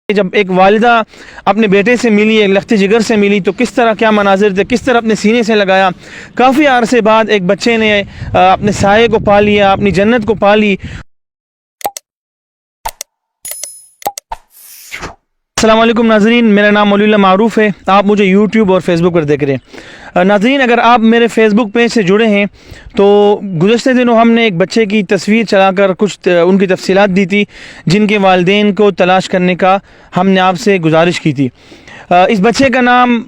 جب ایک والدہ اپنے بیٹے سے ملی، ایک لخت جگر سے ملی، تو کس طرح کیا مناظر تھے، کس طرح اپنے سینے سے لگایا. کافی عرصے بعد ایک بچے نے اپنے سائے کو پا لیا، اپنی جنت کو پا لی. السلام علیکم ناظرین، میرا نام مولی اللہ معروف ہے. آپ مجھے یوٹیوب اور فیس بک پر دیکھ رہے ہیں. ناظرین، اگر آپ میرے فیس بک پیج سے جڑے ہیں تو گزشتہ دنوں ہم نے ایک بچے کی تصویر چلا کر کچھ ان کی تفصیلات دی تھی، جن کے والدین کو تلاش کرنے کا ہم نے آپ سے گزارش کی تھی. اس بچے کا نام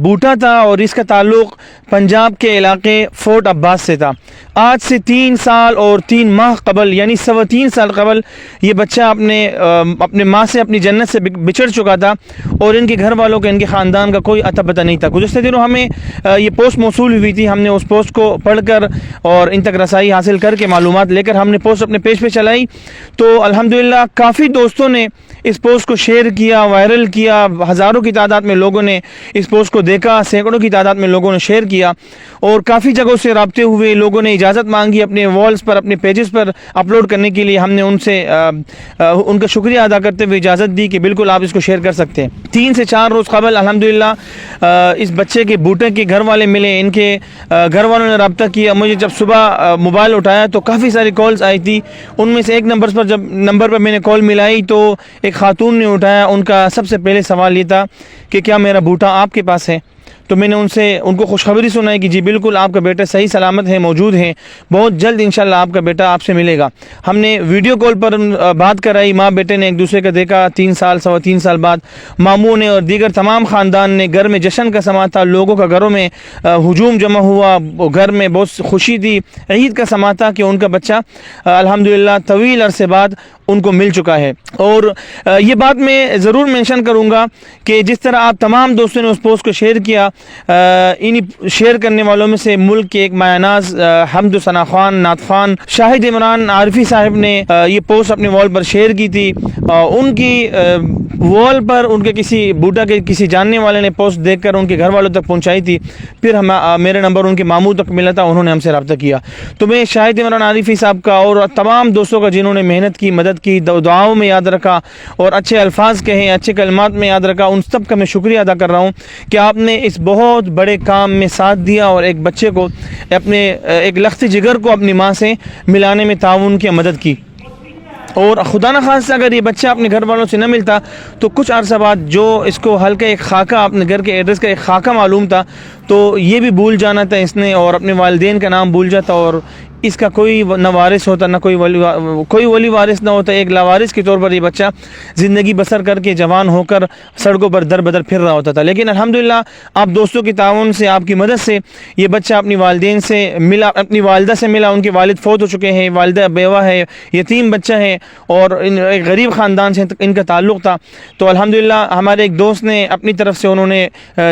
بوٹا تھا اور اس کا تعلق پنجاب کے علاقے فورٹ عباس سے تھا. آج سے 3 سال اور 3 ماہ قبل، یعنی 3.25 سال قبل، یہ بچہ اپنے ماں سے، اپنی جنت سے بچھڑ چکا تھا اور ان کے گھر والوں کا، ان کے خاندان کا کوئی اتا پتہ نہیں تھا. گزشتہ دنوں ہمیں یہ پوسٹ موصول ہوئی تھی. ہم نے اس پوسٹ کو پڑھ کر اور ان تک رسائی حاصل کر کے معلومات لے کر ہم نے پوسٹ اپنے پیج پہ چلائی. تو الحمدللہ کافی دوستوں نے اس پوسٹ کو شیئر کیا، وائرل کیا. ہزاروں کی تعداد میں لوگوں نے اس پوسٹ کو دیکھا، سینکڑوں کی تعداد میں لوگوں نے شیئر کیا اور کافی جگہوں سے رابطے ہوئے. لوگوں نے اجازت مانگی اپنے والز پر، اپنے پیجز پر اپلوڈ کرنے کے لیے. ہم نے ان سے ان کا شکریہ ادا کرتے ہوئے اجازت دی کہ بالکل آپ اس کو شیئر کر سکتے ہیں. 3 سے 4 روز قبل الحمدللہ اس بچے کے بوٹے کے گھر والے ملے. ان کے گھر والوں نے رابطہ کیا. مجھے جب صبح موبائل اٹھایا تو کافی ساری کالز آئی تھی. ان میں سے ایک نمبر پر میں نے کال ملائی تو ایک خاتون نے اٹھایا. ان کا سب سے پہلے سوال یہ تھا کہ کیا میرا بوٹا آپ کے پاس ہے؟ تو میں نے ان کو خوشخبری سنائی کہ جی بالکل آپ کا بیٹا صحیح سلامت ہے، موجود ہے. بہت جلد انشاءاللہ آپ کا بیٹا آپ سے ملے گا. ہم نے ویڈیو کال پر بات کرائی. ماں بیٹے نے ایک دوسرے کا دیکھا 3 سال 3.25 سال بعد. ماموں نے اور دیگر تمام خاندان نے، گھر میں جشن کا سما تھا. لوگوں کا گھروں میں ہجوم جمع ہوا. گھر میں بہت خوشی تھی. عید کا سما تھا کہ ان کا بچہ الحمدللہ طویل عرصے بعد ان کو مل چکا ہے. اور یہ بات میں ضرور مینشن کروں گا کہ جس طرح آپ تمام دوستوں نے اس پوسٹ کو شیئر کیا، انہی شیئر کرنے والوں میں سے ملک کے ایک مایاناز حمد و ثنا خوان، نعت خوان شاہد عمران عارفی صاحب نے یہ پوسٹ اپنے وال پر شیئر کی تھی. ان کی وال پر ان کے بوٹا کے کسی جاننے والے نے پوسٹ دیکھ کر ان کے گھر والوں تک پہنچائی تھی. پھر میرا نمبر ان کے ماموں تک ملا تھا. انہوں نے ہم سے رابطہ کیا. تو میں شاہد عمران عارفی صاحب کا اور تمام دوستوں کا جنہوں نے محنت کی، مدد کی، دعاؤں میں یاد رکھا اور اچھے الفاظ کہے، اچھے کلمات میں یاد رکھا، ان سب کا میں شکریہ ادا کر رہا ہوں کہ آپ نے اس بہت بڑے کام میں ساتھ دیا اور ایک بچے کو، اپنے ایک لخت جگر کو اپنی ماں سے ملانے میں تعاون کی، مدد کی. اور خدا نہ خواستہ اگر یہ بچہ اپنے گھر والوں سے نہ ملتا تو کچھ عرصہ بعد جو اس کو ہلکا ایک خاکہ، اپنے گھر کے ایڈریس کا ایک خاکہ معلوم تھا، تو یہ بھی بھول جانا تھا اس نے اور اپنے والدین کا نام بھول جاتا اور اس کا کوئی نہ وارث ہوتا، نہ کوئی ولی وارث نہ ہوتا. ایک لاوارث کے طور پر یہ بچہ زندگی بسر کر کے جوان ہو کر سڑکوں پر در بدر پھر رہا ہوتا تھا. لیکن الحمدللہ آپ دوستوں کی تعاون سے، آپ کی مدد سے یہ بچہ اپنی والدین سے ملا، اپنی والدہ سے ملا. ان کے والد فوت ہو چکے ہیں، والدہ بیوہ ہے، یتیم بچہ ہے اور ایک غریب خاندان سے ان کا تعلق تھا. تو الحمدللہ ہمارے ایک دوست نے اپنی طرف سے انہوں نے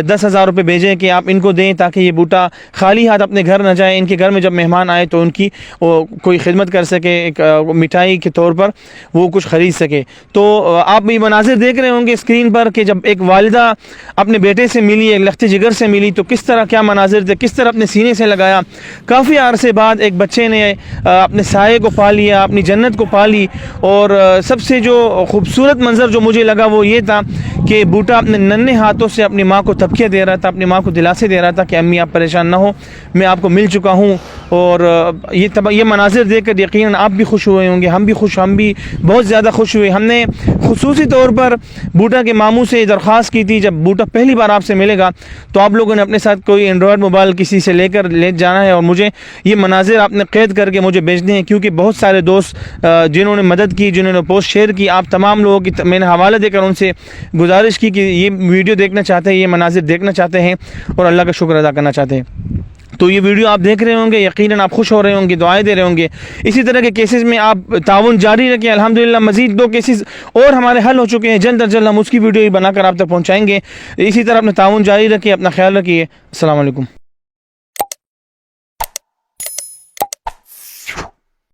10,000 روپے بھیجے کہ آپ ان کو دیں تاکہ یہ بوٹا خالی ہاتھ اپنے گھر نہ جائے. ان کے گھر میں جب مہمان آئے تو ان کی کوئی خدمت کر سکے، ایک مٹھائی کے طور پر وہ کچھ خرید سکے. تو آپ یہ مناظر دیکھ رہے ہوں گے اسکرین پر کہ جب ایک والدہ اپنے بیٹے سے ملی، ایک لخت جگر سے ملی، تو کس طرح کیا مناظر تھے، کس طرح اپنے سینے سے لگایا. کافی عرصے بعد ایک بچے نے اپنے سائے کو پا لیا، اپنی جنت کو پا لی. اور سب سے جو خوبصورت منظر جو مجھے لگا وہ یہ تھا کہ بوٹا اپنے ننھے ہاتھوں سے اپنی ماں کو تبکیہ دے رہا تھا، اپنی ماں کو دلاسے دے رہا تھا کہ امی آپ پریشان نہ ہو، میں آپ کو مل چکا ہوں. اور یہ مناظر دیکھ کر یقیناً آپ بھی خوش ہوئے ہوں گے، ہم بھی بہت زیادہ خوش ہوئے. ہم نے خصوصی طور پر بوٹا کے ماموں سے درخواست کی تھی جب بوٹا پہلی بار آپ سے ملے گا تو آپ لوگوں نے اپنے ساتھ کوئی اینڈرائڈ موبائل کسی سے لے جانا ہے اور مجھے یہ مناظر آپ نے قید کر کے مجھے بھیجنے ہیں. کیونکہ بہت سارے دوست جنہوں نے مدد کی، جنہوں نے پوسٹ شیئر کی، آپ تمام لوگوں کی میں نے حوالہ دے کر ان سے گزارش کی کہ یہ ویڈیو دیکھنا چاہتے ہیں، یہ مناظر دیکھنا چاہتے ہیں اور اللہ کا شکر ادا کرنا چاہتے ہیں. تو یہ ویڈیو آپ دیکھ رہے ہوں گے، یقیناً آپ خوش ہو رہے ہوں گے، دعائیں دے رہے ہوں گے. اسی طرح کے کیسز میں آپ تعاون جاری رکھیں. الحمدللہ مزید 2 کیسز اور ہمارے حل ہو چکے ہیں. جلد از جلد ہم اس کی ویڈیو بنا کر آپ تک پہنچائیں گے. اسی طرح اپنا تعاون جاری رکھیں، اپنا خیال رکھیے. السلام علیکم.